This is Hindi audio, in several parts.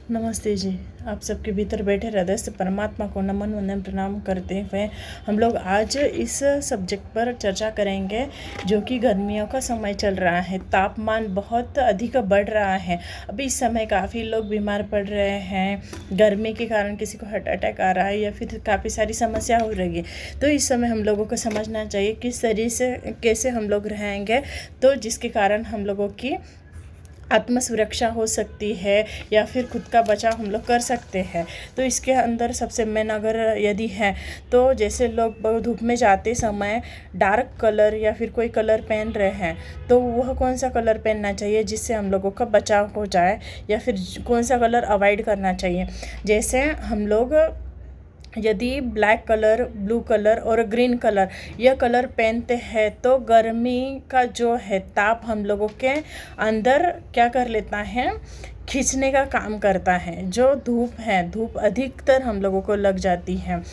नमस्ते जी। आप सबके भीतर बैठे हृदय से परमात्मा को नमन वंदन प्रणाम करते हुए हम लोग आज इस सब्जेक्ट पर चर्चा करेंगे, जो कि गर्मियों का समय चल रहा है। तापमान बहुत अधिक बढ़ रहा है। अभी इस समय काफ़ी लोग बीमार पड़ रहे हैं। गर्मी के कारण किसी को हार्ट अटैक आ रहा है या फिर काफ़ी सारी समस्या हो रही है। तो इस समय हम लोगों को समझना चाहिए किस तरीके से कैसे हम लोग रहेंगे, तो जिसके कारण हम लोगों की आत्म सुरक्षा हो सकती है या फिर खुद का बचाव हम लोग कर सकते हैं। तो इसके अंदर सबसे मेन अगर यदि है तो जैसे लोग धूप में जाते समय डार्क कलर या फिर कोई कलर पहन रहे हैं, तो वह कौन सा कलर पहनना चाहिए जिससे हम लोगों का बचाव हो जाए, या फिर कौन सा कलर अवॉइड करना चाहिए। जैसे हम लोग यदि ब्लैक कलर, ब्लू कलर और ग्रीन कलर यह कलर पहनते हैं तो गर्मी का जो है ताप हम लोगों के अंदर क्या कर लेता है, खींचने का काम करता है। जो धूप है, धूप अधिकतर हम लोगों को लग जाती है,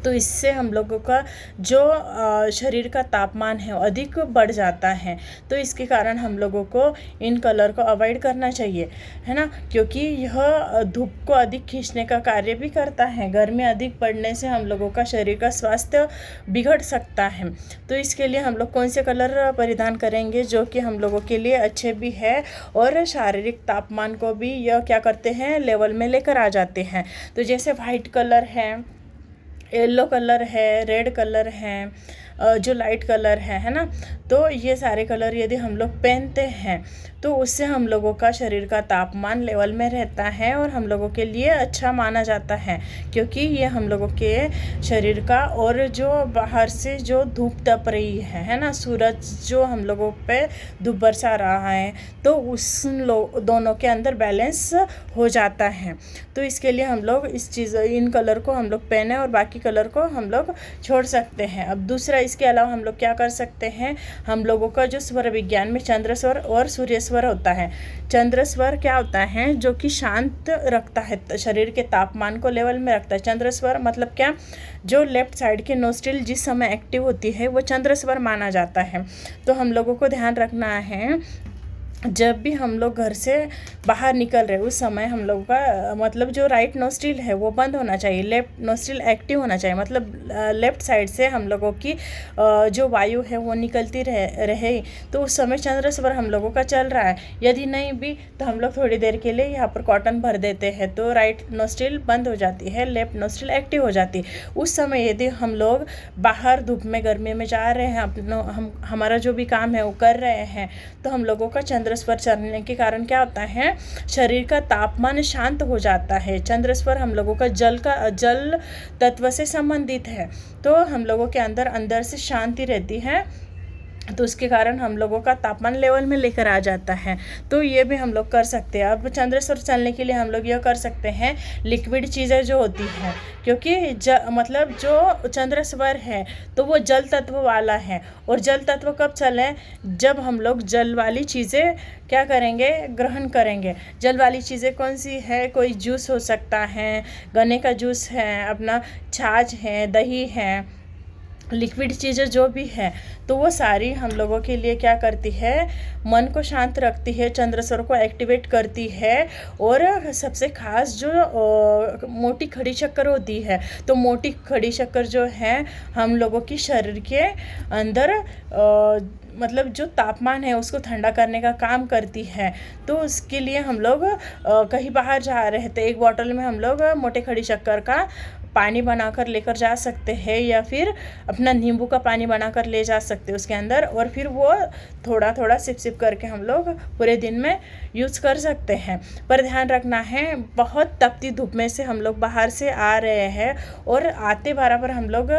तो इससे हम लोगों का जो शरीर का तापमान है अधिक बढ़ जाता है। तो इसके कारण हम लोगों को इन कलर को अवॉइड करना चाहिए, है ना, क्योंकि यह धूप को अधिक खींचने का कार्य भी करता है। गर्मी अधिक बढ़ने से हम लोगों का शरीर का स्वास्थ्य बिगड़ सकता है। तो इसके लिए हम लोग कौन से कलर परिधान करेंगे जो कि हम लोगों के लिए अच्छे भी है और शारीरिक तापमान को भी यह क्या करते हैं, लेवल में लेकर आ जाते हैं। तो जैसे वाइट कलर है, येलो कलर है, रेड कलर है, जो लाइट कलर है ना, तो ये सारे कलर यदि हम लोग पहनते हैं तो उससे हम लोगों का शरीर का तापमान लेवल में रहता है और हम लोगों के लिए अच्छा माना जाता है, क्योंकि ये हम लोगों के शरीर का और जो बाहर से जो धूप तप रही है ना, सूरज जो हम लोगों पे धूप बरसा रहा है, तो उस दोनों के अंदर बैलेंस हो जाता है। तो इसके लिए हम लोग इन कलर को हम लोग पहने और बाकी कलर को हम लोग छोड़ सकते हैं। अब दूसरा, इसके अलावा हम लोग क्या कर सकते हैं, हम लोगों का जो स्वर विज्ञान में चंद्र स्वर और सूर्य स्वर होता है। चंद्र स्वर क्या होता है, जो कि शांत रखता है, शरीर के तापमान को लेवल में रखता है। चंद्र स्वर मतलब क्या, जो लेफ्ट साइड की नोस्ट्रिल जिस समय एक्टिव होती है वो चंद्र स्वर माना जाता है। तो हम लोगों को ध्यान रखना है, जब भी हम लोग घर से बाहर निकल रहे उस समय हम लोग का मतलब जो राइट नोस्ट्रिल है वो बंद होना चाहिए, लेफ्ट नोस्ट्रिल एक्टिव होना चाहिए। मतलब लेफ्ट साइड से हम लोगों की जो वायु है वो निकलती रहे तो उस समय चंद्र स्वर हम लोगों का चल रहा है। यदि नहीं भी तो हम लोग थोड़ी देर के लिए यहाँ पर कॉटन भर देते हैं तो राइट नोस्ट्रिल बंद हो जाती है, लेफ्ट नोस्ट्रिल एक्टिव हो जाती है। उस समय यदि हम लोग बाहर धूप में गर्मी में जा रहे हैं, हमारा जो भी काम है वो कर रहे हैं, तो हम लोगों का चंद्र स्वर चलने के कारण क्या होता है, शरीर का तापमान शांत हो जाता है। चंद्र स्वर हम लोगों का जल तत्व से संबंधित है, तो हम लोगों के अंदर से शांति रहती है, तो उसके कारण हम लोगों का तापमान लेवल में लेकर आ जाता है। तो ये भी हम लोग कर सकते हैं। अब चंद्र स्वर चलने के लिए हम लोग यह कर सकते हैं, लिक्विड चीज़ें जो होती हैं, क्योंकि मतलब जो चंद्र स्वर है तो वो जल तत्व वाला है, और जल तत्व कब चले, जब हम लोग जल वाली चीज़ें क्या करेंगे, ग्रहण करेंगे। जल वाली चीज़ें कौन सी है, कोई जूस हो सकता है, गन्ने का जूस है, अपना छाछ है, दही है, लिक्विड चीज़ें जो भी है, तो वो सारी हम लोगों के लिए क्या करती है, मन को शांत रखती है, चंद्र स्वर को एक्टिवेट करती है। और सबसे खास जो मोटी खड़ी शक्कर होती है, तो मोटी खड़ी शक्कर जो है हम लोगों की शरीर के अंदर मतलब जो तापमान है उसको ठंडा करने का काम करती है। तो उसके लिए हम लोग कहीं बाहर जा रहे थे, एक बॉटल में हम लोग मोटे खड़ी शक्कर का पानी बनाकर लेकर जा सकते हैं, या फिर अपना नींबू का पानी बनाकर ले जा सकते हैं उसके अंदर, और फिर वो थोड़ा थोड़ा सिप सिप करके हम लोग पूरे दिन में यूज़ कर सकते हैं। पर ध्यान रखना है, बहुत तपती धूप में से हम लोग बाहर से आ रहे हैं और आते बराबर हम लोग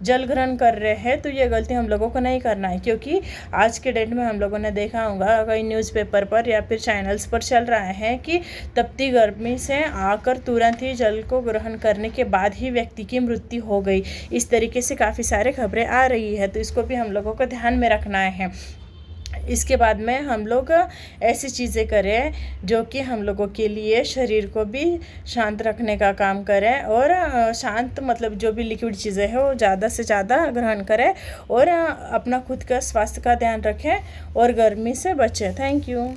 जल ग्रहण कर रहे हैं, तो ये गलती हम लोगों को नहीं करना है। क्योंकि आज के डेट में हम लोगों ने देखा होगा कई न्यूज़पेपर पर या फिर चैनल्स पर चल रहा है कि तपती गर्मी से आकर तुरंत ही जल को ग्रहण करने के बाद ही व्यक्ति की मृत्यु हो गई। इस तरीके से काफ़ी सारे खबरें आ रही है, तो इसको भी हम लोगों को ध्यान में रखना है। इसके बाद में हम लोग ऐसी चीज़ें करें जो कि हम लोगों के लिए शरीर को भी शांत रखने का काम करें, और शांत मतलब जो भी लिक्विड चीज़ें हैं वो ज़्यादा से ज़्यादा ग्रहण करें, और अपना खुद का स्वास्थ्य का ध्यान रखें और गर्मी से बचें। Thank you.